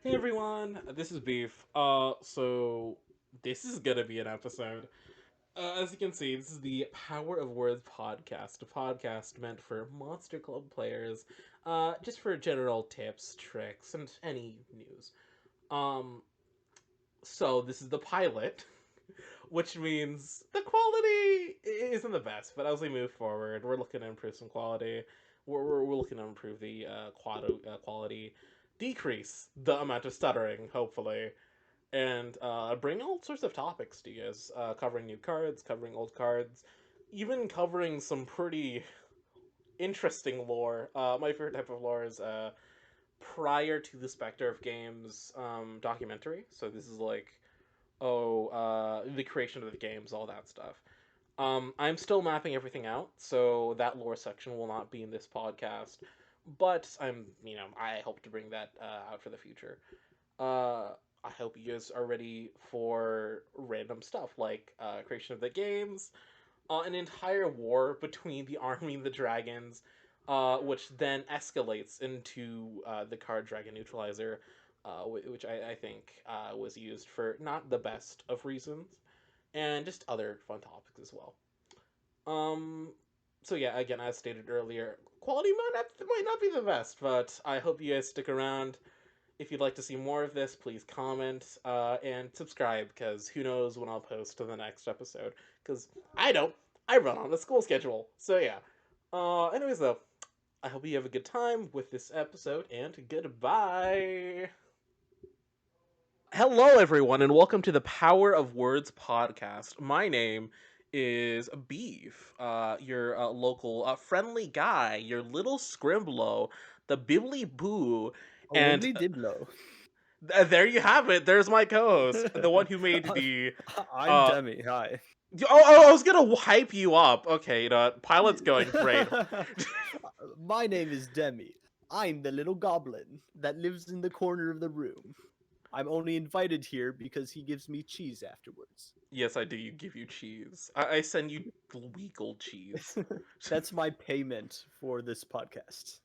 Hey everyone, this is Beef. So this is gonna be an episode. As you can see, this is the Power of Words podcast, a podcast meant for Monster Club players, just for general tips, tricks, and any news. Um, so this is the pilot, which means the quality isn't the best, but as we move forward, we're looking to improve some quality. We're looking to improve the quality, decrease the amount of stuttering, hopefully, and bring all sorts of topics to you guys, covering new cards, covering old cards, even covering some pretty interesting lore. My favorite type of lore is prior to the Spectre of Games documentary. So this is like, the creation of the games, all that stuff. I'm still mapping everything out, so that lore section will not be in this podcast. But I hope to bring that out for the future. I hope you guys are ready for random stuff like creation of the games, an entire war between the army and the dragons, which then escalates into the card dragon neutralizer, which I think was used for not the best of reasons, and just other fun topics as well. Um, so yeah, again, as stated earlier, quality might not be the best, but I hope you guys stick around. If you'd like to see more of this, please comment and subscribe, because who knows when I'll post to the next episode. Because I don't. I run on a school schedule. So yeah. Anyways, though, I hope you have a good time with this episode, and goodbye. Hello, everyone, and welcome to the Power of Words podcast. My name is Beef, your local friendly guy, your little scrimblow, the Bibbly Boo, Oh, and Wibbly Diblo. there you have it. There's my co-host, the one who made the. I'm Uh, Demi. Hi. I was gonna hype you up. Okay, pilot's going great. My name is Demi. I'm the little goblin that lives in the corner of the room. I'm only invited here because he gives me cheese afterwards. Yes, I do. You give you cheese. I send you legal cheese. That's my payment for this podcast.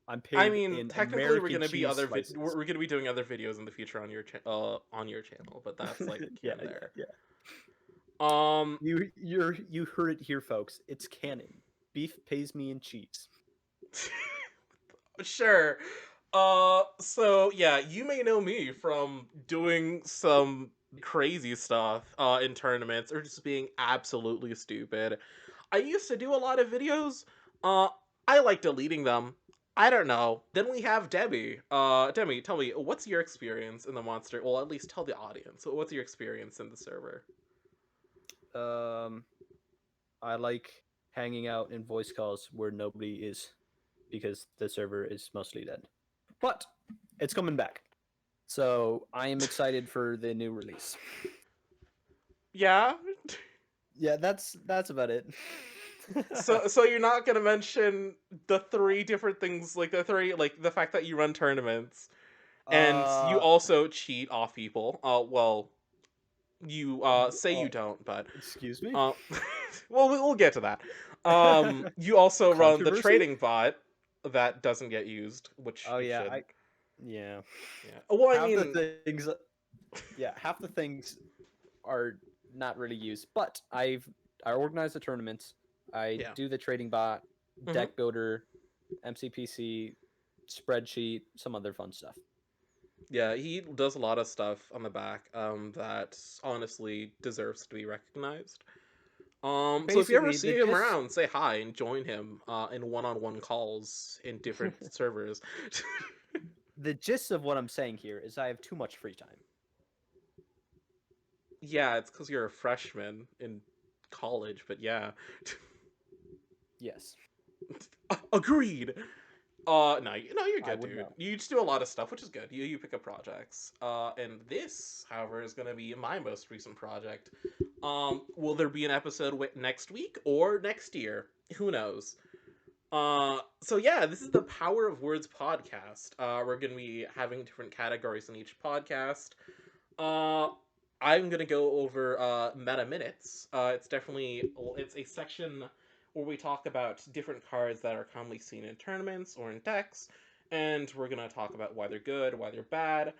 I'm I paid mean, in technically, we're American gonna be cheese other. slices. We're gonna be doing other videos in the future on your channel, but that's like here Yeah, and yeah, there. yeah. Um, You heard it here, folks. It's canon. Beef pays me in cheese. sure. So yeah, you may know me from doing some crazy stuff in tournaments or just being absolutely stupid. I used to do a lot of videos. Uh, I like deleting them. I don't know. Then we have Debbie. Debbie, tell me, what's your experience in the monster? Well, at least tell the audience. What's your experience in the server? Um, I like hanging out in voice calls where nobody is because the server is mostly dead. But it's coming back. So I am excited for the new release. Yeah. Yeah, that's about it. So you're not gonna mention the three different things, like the three, like the fact that you run tournaments and you uh also cheat off people. Well, you say you oh, don't, but excuse me? uh, well, we'll get to that. You also run the Controversy? trading bot that doesn't get used, which Oh it yeah, should. yeah. Yeah. Well, I Half the mean, things yeah, half the things are not really used. But I organize the tournaments. I yeah. do the trading bot, Hmm. deck builder, MCPC, spreadsheet, some other fun stuff. Yeah, he does a lot of stuff on the back that honestly deserves to be recognized. So if you ever Basically, the see him gist around, say hi and join him in one-on-one calls in different servers. the gist of what I'm saying here is I have too much free time. Yeah, it's because you're a freshman in college, but yeah. Yes, Agreed. No, no, you're I good, would dude. know. You just do a lot of stuff, which is good. You pick up projects. And this, however, is gonna be my most recent project. Will there be an episode next week or next year? Who knows? So yeah, this is the Power of Words podcast. We're gonna be having different categories in each podcast. Uh, I'm gonna go over meta minutes. It's a section where we talk about different cards that are commonly seen in tournaments or in decks, and we're gonna talk about why they're good, why they're bad,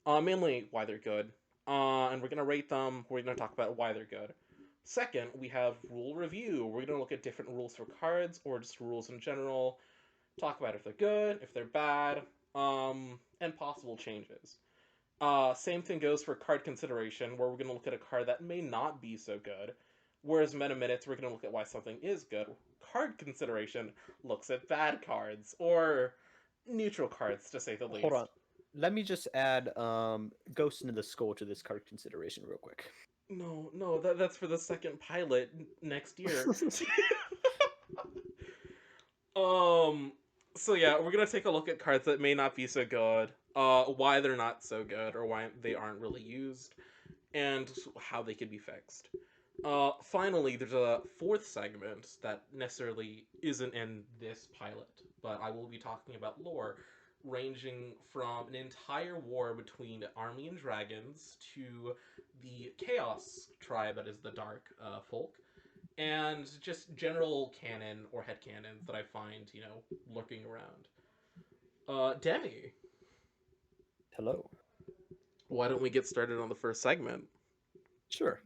mainly why they're good, and we're gonna rate them. We're gonna talk about why they're good. Second, we have rule review. We're gonna look at different rules for cards or just rules in general. Talk about if they're good, if they're bad, and possible changes. Same thing goes for card consideration, where we're going to look at a card that may not be so good. Whereas meta minutes, we're going to look at why something is good. Card consideration looks at bad cards, or neutral cards, to say the Hold on. least. Let me just add Ghost into the Skull to this card consideration real quick. No, no, that's for the second pilot next year. um, so yeah, we're gonna take a look at cards that may not be so good, why they're not so good, or why they aren't really used, and how they could be fixed. Finally, there's a fourth segment that necessarily isn't in this pilot, but I will be talking about lore, ranging from an entire war between army and dragons to the chaos tribe that is the dark folk, and just general canon or headcanons that I find, lurking around. Demi, Hello. why don't we get started on the first segment? Sure.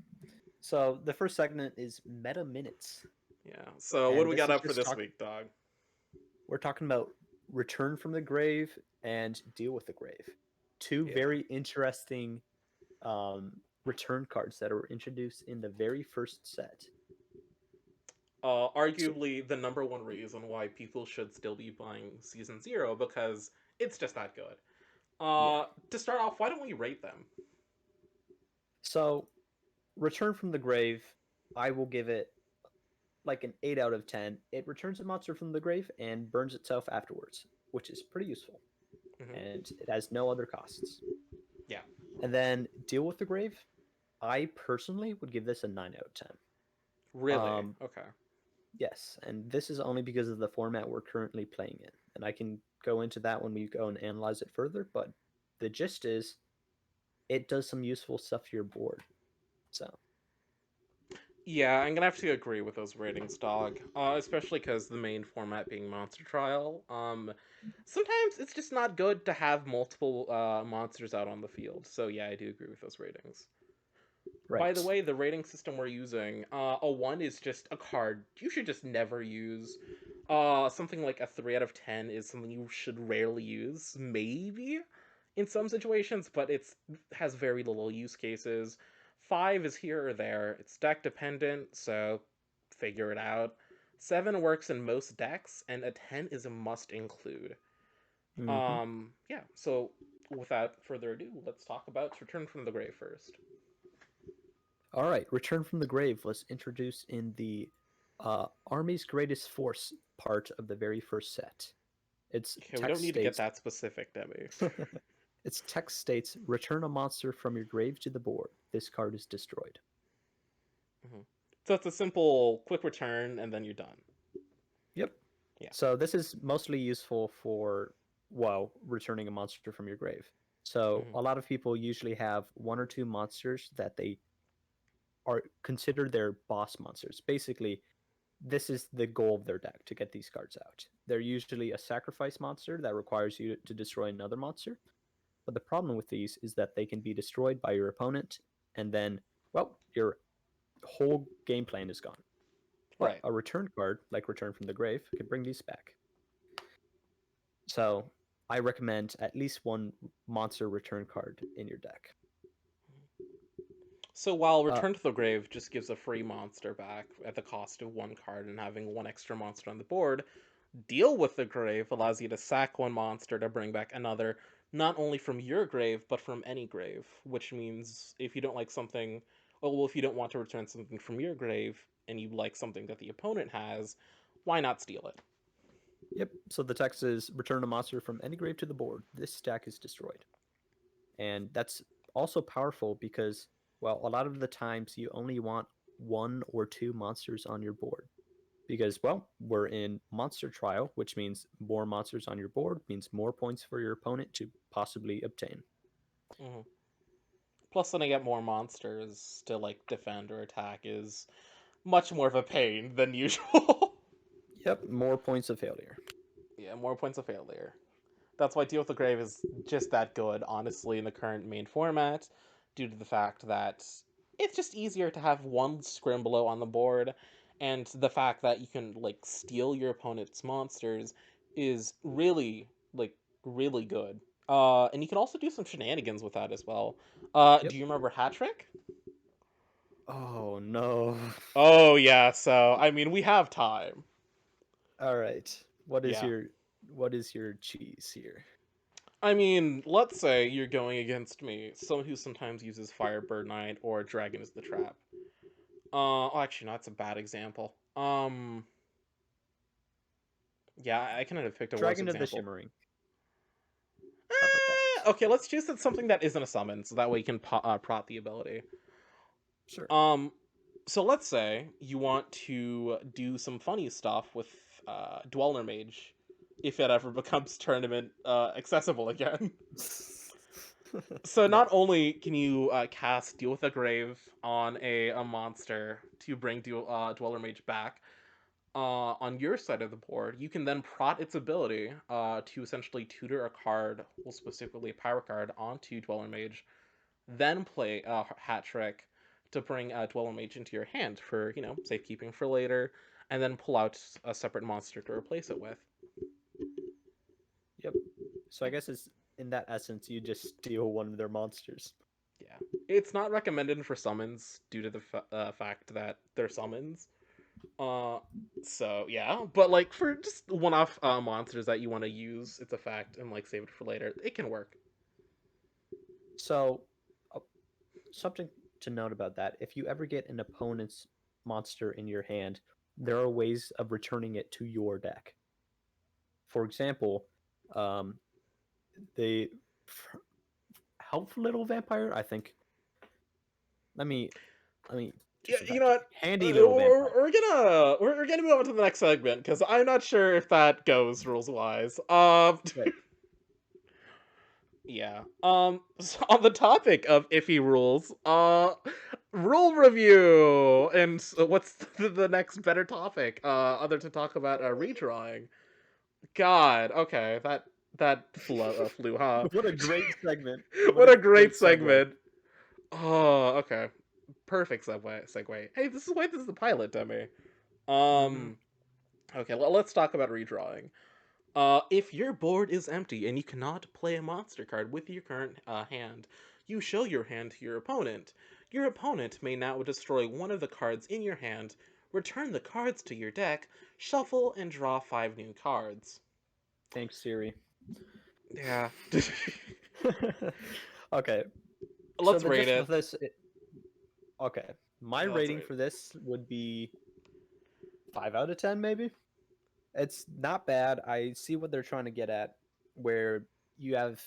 So the first segment is meta minutes, Yeah. So what do and we this got is up for just this week, dog? we're talking about return from the grave and deal with the grave. Two Yeah. very interesting return cards that were introduced in the very first set. So, Arguably the number one reason why people should still be buying Season Zero, because it's just that good. yeah. To start off, why don't we rate them? So return from the grave, I will give it like an 8 out of 10. It returns a monster from the grave and burns itself afterwards, which is pretty useful. Hmm. And it has no other costs. Yeah. And then deal with the grave, I personally would give this a 9 out of 10. Really? Okay. Yes, and this is only because of the format we're currently playing in. And I can go into that when we go and analyze it further, but the gist is it does some useful stuff to your board. So, Yeah, I'm gonna have to agree with those ratings, dog. Especially because the main format being Monster Trial. Sometimes it's just not good to have multiple monsters out on the field. So yeah, I do agree with those ratings. By the right. way, the rating system we're using, a 1 is just a card you should just never use. Something like a 3 out of 10 is something you should rarely use, maybe in some situations, but it's has very little use cases. 5 is here or there. It's deck dependent, so figure it out. 7 works in most decks, and a 10 is a must include. Mm-hmm. Yeah, so without further ado, let's talk about Return from the Grave first. All right, Return from the Grave was introduced in the Army's Greatest Force part of the very first set. Its Okay, we don't text need to get states that specific, Debbie. its text states return a monster from your grave to the board. This card is destroyed. Hmm. So it's a simple, quick return, and then you're done. Yep. Yeah. So this is mostly useful for returning a monster from your grave. So Hmm. a lot of people usually have one or two monsters that they are considered their boss monsters. Basically, this is the goal of their deck to get these cards out. They're usually a sacrifice monster that requires you to destroy another monster. But the problem with these is that they can be destroyed by your opponent, and then, well, your whole game plan is gone. But Right. a return card, like Return from the Grave, could bring these back. So I recommend at least one monster return card in your deck. So while Uh, Return to the Grave just gives a free monster back at the cost of one card and having one extra monster on the board, Deal with the Grave allows you to sack one monster to bring back another, not only from your grave, but from any grave. Which means if you don't like something, well, if you don't want to return something from your grave and you like something that the opponent has, why not steal it? yep. So the text is return a monster from any grave to the board. This stack is destroyed. And that's also powerful because, well, a lot of the times you only want one or two monsters on your board. Because, well, we're in monster trial, which means more monsters on your board means more points for your opponent to possibly obtain. Hmm. Plus, then I get more monsters to like defend or attack is much more of a pain than usual. Yep, more points of failure. Yeah, more points of failure. That's why Deal with the Grave is just that good, honestly, in the current main format, due to the fact that it's just easier to have one Scrimblow on the board, and the fact that you can like steal your opponent's monsters is really really good. And you can also do some shenanigans with that as well. Yep. Do you remember Hat Trick? Oh no. Oh yeah, so I mean we have time. All right. Yeah. What is your cheese here? I mean, let's say you're going against me, someone who sometimes uses Firebird Knight or Dragon is the Trap. Oh, actually, no, that's a bad example. Yeah, I couldn't have picked a worse Dragon of the example. Shimmering. How about that? Okay, let's choose something that isn't a summon, so that way you can prot the ability. Sure. Um, so let's say you want to do some funny stuff with Dweller Mage, if it ever becomes tournament accessible again. So Yeah. not only can you cast Deal with a Grave on a monster to bring Dweller Mage back on your side of the board, you can then prot its ability to essentially tutor a card, well, specifically a power card, onto Dweller Mage, then play a Hat Trick to bring Dweller Mage into your hand for, safekeeping for later, and then pull out a separate monster to replace it with. Yep. So I guess it's in that essence you just steal one of their monsters. Yeah. It's not recommended for summons due to the fact that they're summons. Uh, so yeah, but like for just one-off monsters that you want to use its effect and like save it for later, it can work. So uh, something to note about that, if you ever get an opponent's monster in your hand, there are ways of returning it to your deck. For example, um, the helpful little vampire, I think. Let me Yeah, just you know investigate. what? Handy little vampire. We're gonna move on to the next segment because I'm not sure if that goes rules wise. Right. Yeah. So on the topic of iffy rules, rule review, and what's the next better topic? Other to talk about redrawing. God, okay, that flew, huh? What a great segment. What What a a great great segue. segment. Oh, okay, perfect segue. Hey, this is the pilot, Demi. Hmm. Um, okay, let's talk about redrawing. If your board is empty and you cannot play a monster card with your current hand, you show your hand to your opponent. Your opponent may now destroy one of the cards in your hand, return the cards to your deck, shuffle, and draw 5 new cards. Thanks, Siri. Yeah. Okay. So Let's the rate gist it. of this, okay. My Let's rating rate for it. this would be 5 out of 10, maybe. It's not bad. I see what they're trying to get at, where you have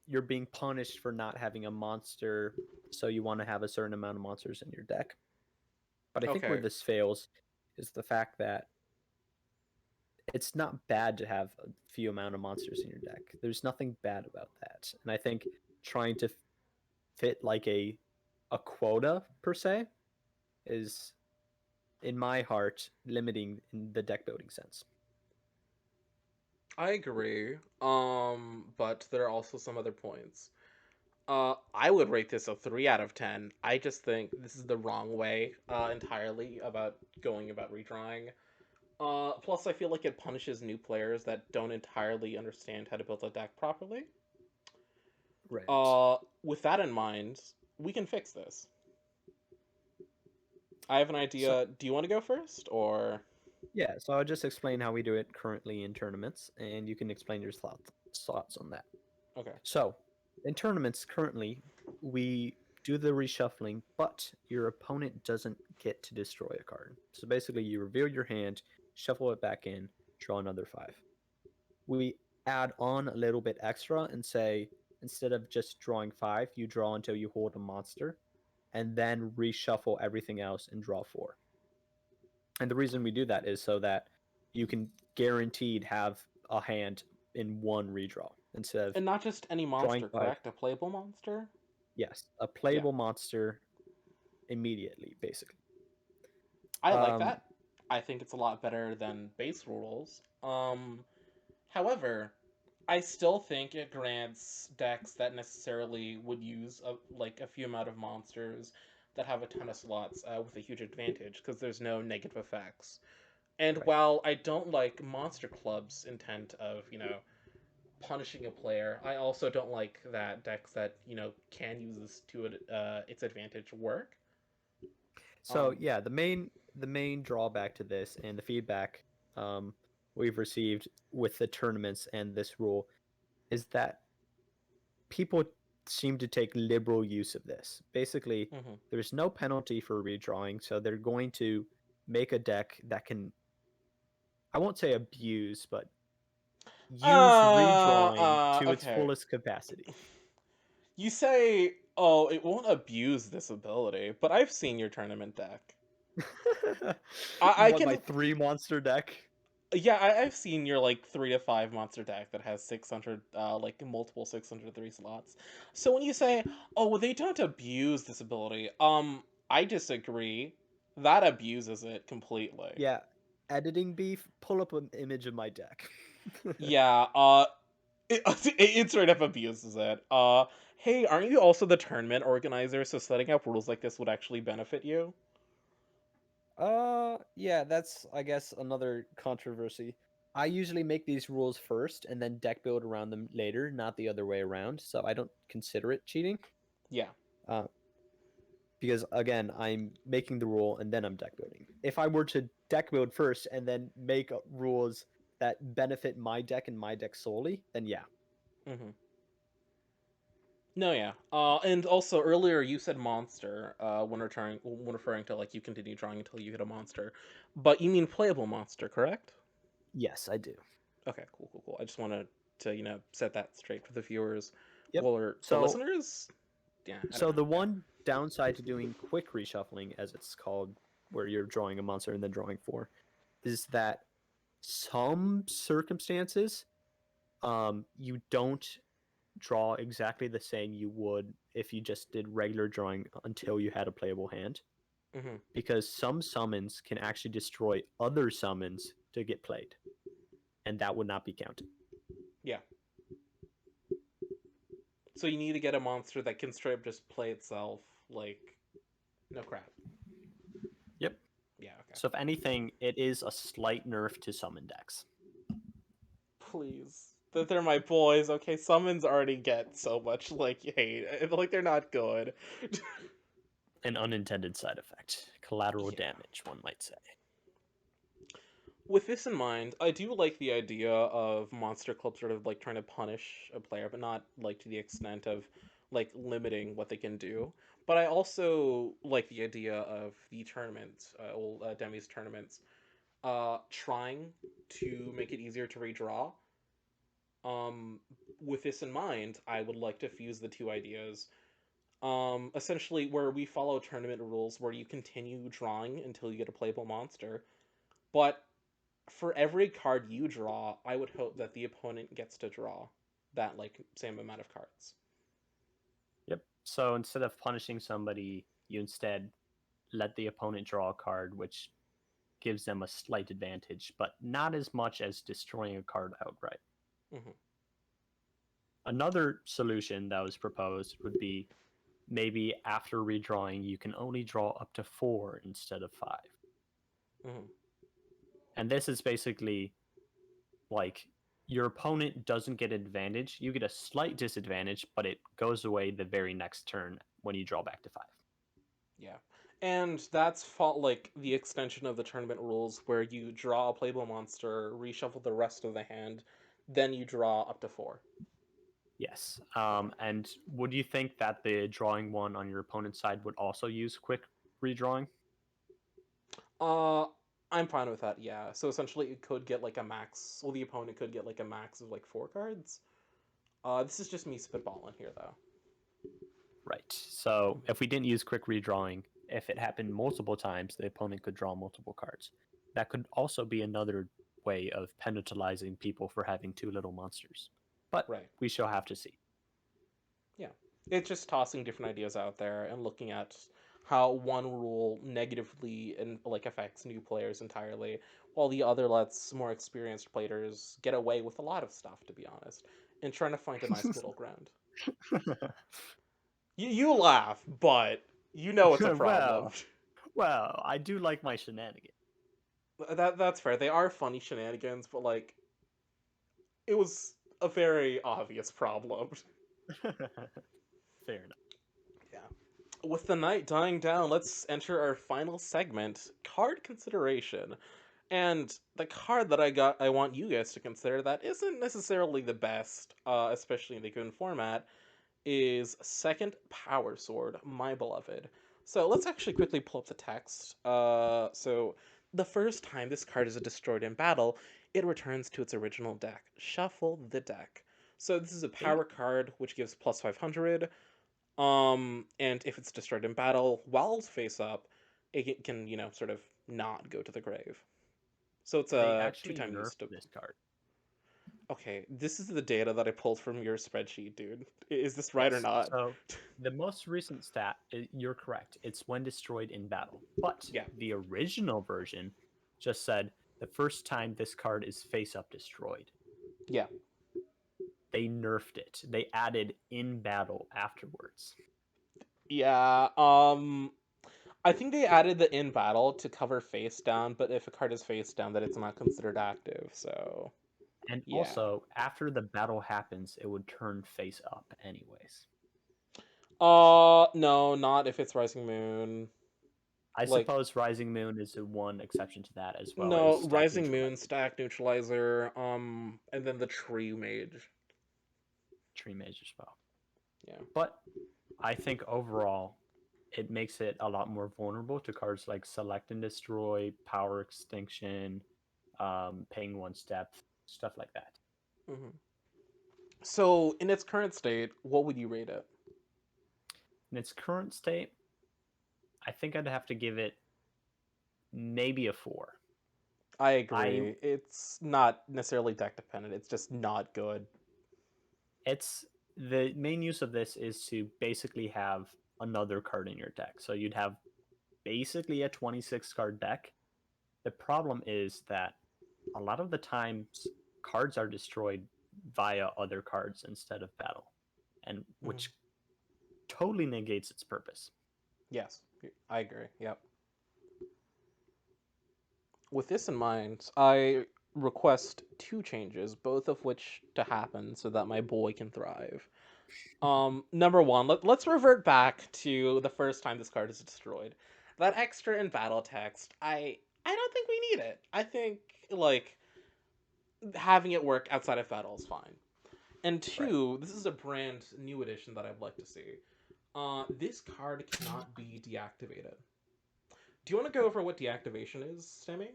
you're being punished for not having a monster, so you want to have a certain amount of monsters in your deck. But I think where Okay. this fails is the fact that it's not bad to have a few amount of monsters in your deck. There's nothing bad about that. And I think trying to fit like a quota per se is in my heart limiting in the deck building sense. I agree. But there are also some other points. I would rate this a 3 out of 10. I just think this is the wrong way entirely about going about redrawing. Plus, I feel like it punishes new players that don't entirely understand how to build a deck properly. Right. With that in mind, we can fix this. I have an So idea. Do you want to go first, or yeah, so I'll just explain how we do it currently in tournaments, and you can explain your thoughts on that. okay? So, in tournaments currently, we do the reshuffling, but your opponent doesn't get to destroy a card. So basically, you reveal your hand, shuffle it back in, draw another 5. We add on a little bit extra and say instead of just drawing 5, you draw until you hold a monster, and then reshuffle everything else and draw 4. And the reason we do that is so that you can guaranteed have a hand in one redraw instead of And not just any drawing monster, 5. correct? A playable monster. Yes, a Yeah, playable monster immediately, basically. I like Um, that. I think it's a lot better than base rules. However, I still think it grants decks that necessarily would use like a few amount of monsters that have a ton of slots with a huge advantage because there's no negative effects. And Right. while I don't like Monster Club's intent of punishing a player, I also don't like that decks that can use this to its advantage work. So Um. yeah, the main drawback to this and the feedback um, we've received with the tournaments and this rule is that people seem to take liberal use of this. Basically, Mhm. there's no penalty for redrawing, so they're going to make a deck that can, I won't say abuse, but use redrawing to its Okay. fullest capacity. You say, oh, it won't abuse this ability, but I've seen your tournament deck. I What, my can, three monster deck? yeah, I've seen your like 3 to 5 monster deck that has 600, like multiple 603 slots. So when you say, oh, they don't abuse this ability, I disagree. That abuses it completely. Yeah, editing beef, pull up an image of my deck. Yeah, it straight up abuses it. Hey, aren't you also the tournament organizer? So setting up rules like this would actually benefit you. Yeah, that's I guess another controversy. I usually make these rules first and then deck build around them later, not the other way around. So I don't consider it cheating. Yeah. Uh, because again, I'm making the rule and then I'm deck building. If I were to deck build first and then make rules that benefit my deck and my deck solely, then yeah. Hmm. No, yeah. And also earlier you said monster. When referring to like you continue drawing until you hit a monster, but you mean playable monster, correct? Yes, I do. Okay, cool, cool, cool. I just wanted to set that straight for the viewers Yep. or the So listeners. Yeah, I don't so know. the Yeah. one downside to doing quick reshuffling, as it's called, where you're drawing a monster and then drawing four, is that some circumstances, you don't draw exactly the same you would if you just did regular drawing until you had a playable hand. Hmm. Because some summons can actually destroy other summons to get played, and that would not be counted. Yeah. So you need to get a monster that can straight up just play itself. Like no crap. Yep. Yeah. Okay. So if anything, it is a slight nerf to summon decks. Please. That they're my boys. Okay, summons already get so much like hate. Like they're not good. An unintended side effect, collateral Yeah. damage, one might say. With this in mind, I do like the idea of Monster Club sort of like trying to punish a player, but not like to the extent of like limiting what they can do. But I also like the idea of the tournaments, Demi's tournaments, trying to make it easier to redraw. Um, with this in mind, I would like to fuse the two ideas. Essentially, where we follow tournament rules, where you continue drawing until you get a playable monster, but for every card you draw, I would hope that the opponent gets to draw that like same amount of cards. Yep. So instead of punishing somebody, you instead let the opponent draw a card, which gives them a slight advantage, but not as much as destroying a card outright. Hmm. Another solution that was proposed would be maybe after redrawing, you can only draw up to four instead of five. Hmm. And this is basically like your opponent doesn't get advantage. You get a slight disadvantage, but it goes away the very next turn when you draw back to five. Yeah, and that's like the extension of the tournament rules, where you draw a playable monster, reshuffle the rest of the hand, then you draw up to four. Yes. Okay. And would you think that the drawing one on your opponent's side would also use quick redrawing? Uh, I'm fine with that. Yeah. So essentially, it could get like a max. Well, the opponent could get like a max of like 4 cards. This is just me spitballing here, though. Right. So Mhm. if we didn't use quick redrawing, if it happened multiple times, the opponent could draw multiple cards. That could also be another way of penalizing people for having too little monsters. But Right. we shall have to see. Yeah. It's just tossing different ideas out there and looking at how one rule negatively and like affects new players entirely, while the other lets more experienced players get away with a lot of stuff, to be honest, and trying to find a nice middle ground. You laugh, but you know it's a problem. well, well, I do like my shenanigans. That's fair. They are funny shenanigans, but like it was a very obvious problem. Fair enough. Yeah. With the night dying down, let's enter our final segment, card consideration. And the card that I want you guys to consider that isn't necessarily the best, especially in the given format, is Second Power Sword, My Beloved. So let's actually quickly pull up the text. So the first time this card is destroyed in battle, it returns to its original deck. Shuffle the deck. So this is a They power card which gives plus 500. And if it's destroyed in battle while it's face up, it can, sort of not go to the grave. So it's they a actually two-time use nerfed to. this card. Okay, this is the data that I pulled from your spreadsheet, dude. Is this right or Yes. not? So the most recent stat, you're correct. It's when destroyed in battle. But Yeah. the original version just said the first time this card is face up destroyed. Yeah. They nerfed it. They added in battle afterwards. Yeah. I think they added the in battle to cover face down, but if a card is face down, then it's not considered active. So And yeah. also, after the battle happens, it would turn face up anyways. No, not if it's Rising Moon. I Like, suppose Rising Moon is the one exception to that, as well as no, Stack Rising Neutralizer, Moon, Stack Neutralizer, and then the Tree Mage. Tree Mage as well. Yeah. But I think overall, it makes it a lot more vulnerable to cards like Select and Destroy, Power Extinction, Paying One Step, stuff like that. hmm So in its current state, what would you rate it? In its current state, I think I'd have to give it maybe a 4. I I agree. It's not necessarily deck dependent. It's just not good. it's the main use of this is to basically have another card in your deck. So you'd have basically a 26 card deck. The problem is that a lot of the times cards are destroyed via other cards instead of battle, and Mhm. which totally negates its purpose. Yes, I agree. Yep. With this in mind, I request two changes, both of which to happen so that my boy can thrive. Number one, let's revert back to the first time this card is destroyed. That extra in battle text, I don't think we need it. I think like having it work outside of battle is fine. And Right. two, this is a brand new edition that I'd like to see. This card cannot be deactivated. Do you want to go over what deactivation is, Sammy?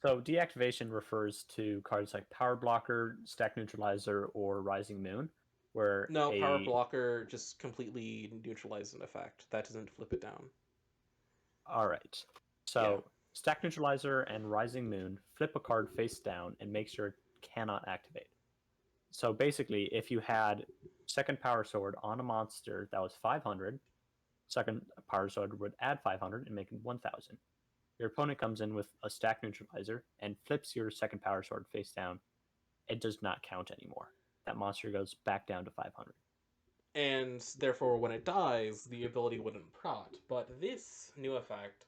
So deactivation refers to cards like Power Blocker, Stack Neutralizer, or Rising Moon, where No, power a blocker just completely neutralizes an effect. That doesn't flip it down. all right. Yeah. So Stack Neutralizer and Rising Moon flip a card face down and make sure it cannot activate. So basically, if you had second Power Sword on a monster that was 500, second Power Sword would add 500 and make it 1000. Your opponent comes in with a Stack Neutralizer and flips your second Power Sword face down. It does not count anymore. That monster goes back down to 500. And therefore, when it dies, the ability wouldn't prot. But this new effect,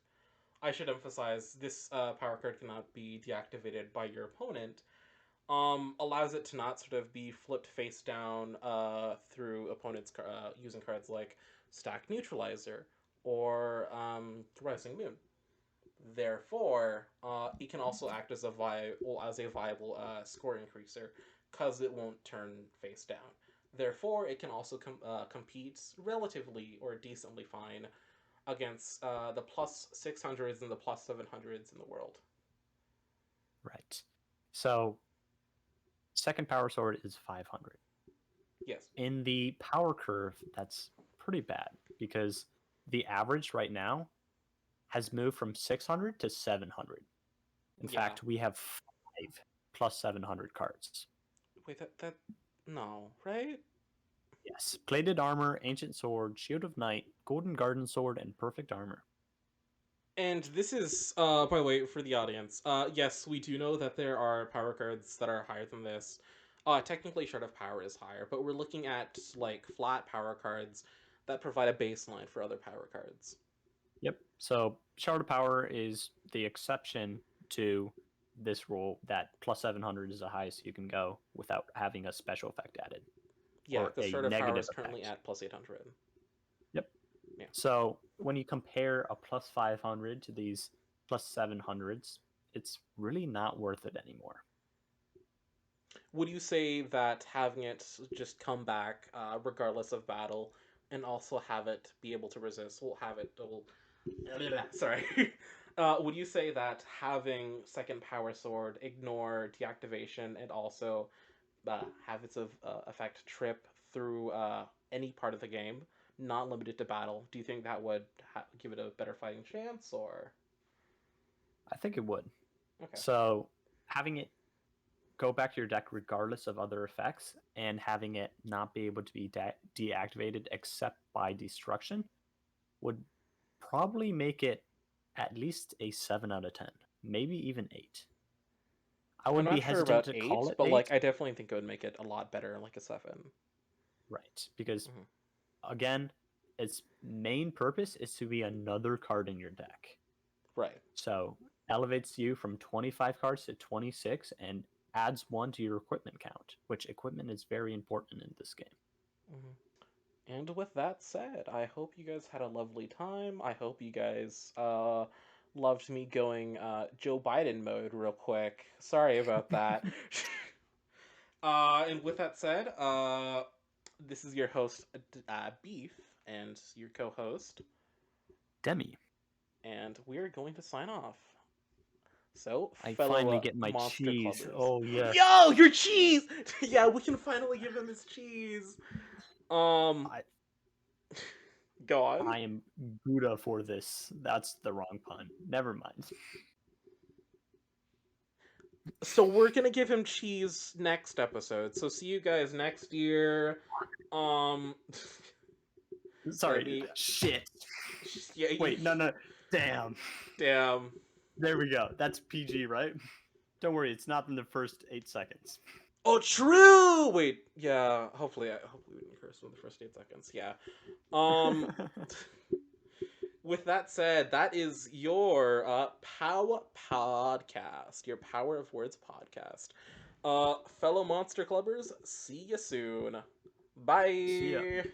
I should emphasize, this power card cannot be deactivated by your opponent. Allows it to not sort of be flipped face down through opponents using cards like Stack Neutralizer or Rising Moon. Therefore, it can also act as a viable score increaser because it won't turn face down. Therefore, it can also compete relatively or decently fine against the plus 600s and the plus 700s in the world. Right. So second Power Sword is 500. Yes. In the power curve, that's pretty bad because the average right now has moved from 600 to 700. In Yeah. fact, we have 5 plus 700 cards. Wait, that no, right? Yes. Plated Armor, Ancient Sword, Shield of Night, Golden Garden Sword, and Perfect Armor. And this is, by the way, for the audience, yes, we do know that there are power cards that are higher than this. Technically, Shard of Power is higher, but we're looking at, like, flat power cards that provide a baseline for other power cards. Yep. So Shard of Power is the exception to this rule that plus 700 is the highest you can go without having a special effect added Yeah, or because a Shard of Power negative is currently effect. at plus 800. Yep. Yeah. So when you compare a plus 500 to these plus 700s, it's really not worth it anymore. Would you say that having it just come back, regardless of battle, and also have it be able to resist, sorry. Would you say that having second power sword, ignore deactivation, and also have its effect trip through any part of the game, not limited to battle, do you think that would give it a better fighting chance, or? I think it would. Okay. So having it go back to your deck regardless of other effects and having it not be able to be deactivated except by destruction would probably make it at least a 7 out of 10, maybe even 8. I I'm would be not sure hesitant about to call 8, it but like 8. I definitely think it would make it a lot better, like a 7. Right, because Mm-hmm. again, its main purpose is to be another card in your deck. Right. So elevates you from 25 cards to 26 and adds 1 to your equipment count, which equipment is very important in this game. Mm-hmm. And with that said, I hope you guys had a lovely time. I hope you guys loved me going Joe Biden mode real quick. Sorry about that. And with that said, this is your host, Beef, and your co host, Demi, and we're going to sign off. So, I fellow finally get my monster cheese. clubbers. Oh yes. Yo, your cheese! Yeah, we can finally give him his cheese. Um, I Go on. I am Gouda for this. That's the wrong pun. Never mind. So we're gonna give him cheese next episode. So see you guys next year. Um, let Sorry. me. Shit. Yeah. Wait, no. Damn. Damn. There we go. That's PG, right? Don't worry, it's not in the first 8 seconds. Oh, true. Wait. Yeah. Hopefully we didn't curse in the first 8 seconds. Yeah. Um. With that said, that is your Pow podcast, your Power of Words podcast. Fellow Monster Clubbers, see you soon. See ya. Bye.